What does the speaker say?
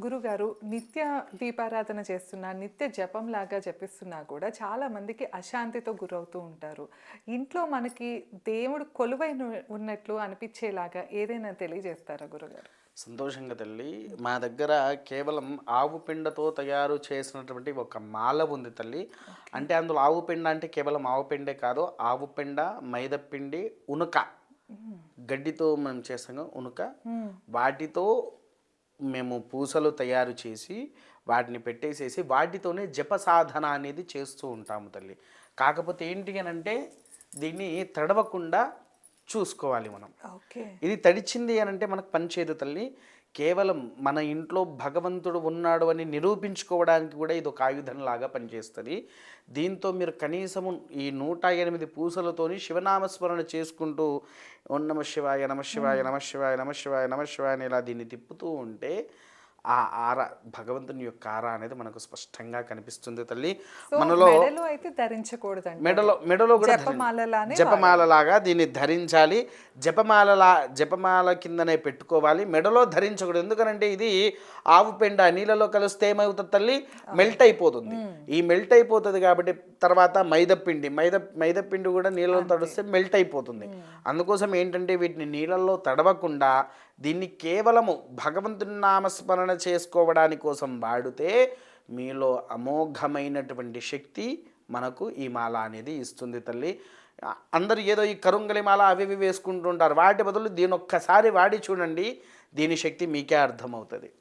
గురుగారు నిత్య దీపారాధన చేస్తున్నా, నిత్య జపంలాగా జపిస్తున్నా కూడా చాలా మందికి అశాంతితో గురవుతూ ఉంటారు. ఇంట్లో మనకి దేవుడు ఉన్నట్లు అనిపించేలాగా ఏదైనా తెలియజేస్తారా గురుగారు? సంతోషంగా తల్లి. మా దగ్గర కేవలం ఆవు పెండతో తయారు చేసినటువంటి ఒక మాల ఉంది తల్లి. ఓకే. అంటే అందులో ఆవు పెండ అంటే కేవలం ఆవు పెండే కాదు. ఆవు పెండ, మైదాపిండి, ఉనుక, హ్మ్. గడ్డితో మేము చేస్తాం కదా ఉనుక. హ్మ్. వాటితో మేము పూసలు తయారు చేసి వాటిని పెట్టేసేసి వాటితోనే జప సాధన అనేది చేస్తూ ఉంటాము తల్లి. కాకపోతే ఏంటి అనంటే దీన్ని తడవకుండా చూసుకోవాలి మనం. ఓకే. ఇది తడిచింది అనంటే మనకు పనిచేయదు తల్లి. కేవలం మన ఇంట్లో భగవంతుడు ఉన్నాడు అని నిరూపించుకోవడానికి కూడా ఇది ఒక ఆయుధంలాగా పనిచేస్తుంది. దీంతో మీరు కనీసము ఈ 108 పూసలతోని శివనామస్మరణ చేసుకుంటూ ఓం నమ శివాయ, నమ శివాయ, నమ శివాయ, నమ శివాయ, నమ శివాయ అని ఇలా దీన్ని తిప్పుతూ ఉంటే ఆ ఆర భగవంతుని యొక్క ఆర అనేది మనకు స్పష్టంగా కనిపిస్తుంది తల్లి. సో మనలో మెడలో అయితే ధరించకూడదంట. మెడలో కూడా జపమాలలానే జపమాలలాగా దీన్ని ధరించాలి. జపమాల కిందనే పెట్టుకోవాలి. మెడలో ధరించకూడదు. ఎందుకనంటే ఇది ఆవు పెండ నీళ్ళలో కలిస్తే ఏమవుతుంది తల్లి, మెల్ట్ అయిపోతుంది. ఈ మెల్ట్ అయిపోతుంది కాబట్టి తర్వాత మైదాపిండి కూడా నీళ్ళలో తడిస్తే మెల్ట్ అయిపోతుంది. అందుకోసం ఏంటంటే వీటిని నీళ్ళల్లో తడవకుండా దీన్ని కేవలము భగవంతుని నామస్మరణ చేసుకోవడానికి కోసం వాడితే మీలో అమోఘమైనటువంటి శక్తి మనకు ఈ మాల అనేది ఇస్తుంది తల్లి. అందరూ ఏదో ఈ కరుంగలి మాల అవి ఇవి వేసుకుంటుంటారు. వాటి బదులు దీని ఒక్కసారి వాడి చూడండి, దీని శక్తి మీకే అర్థమవుతుంది.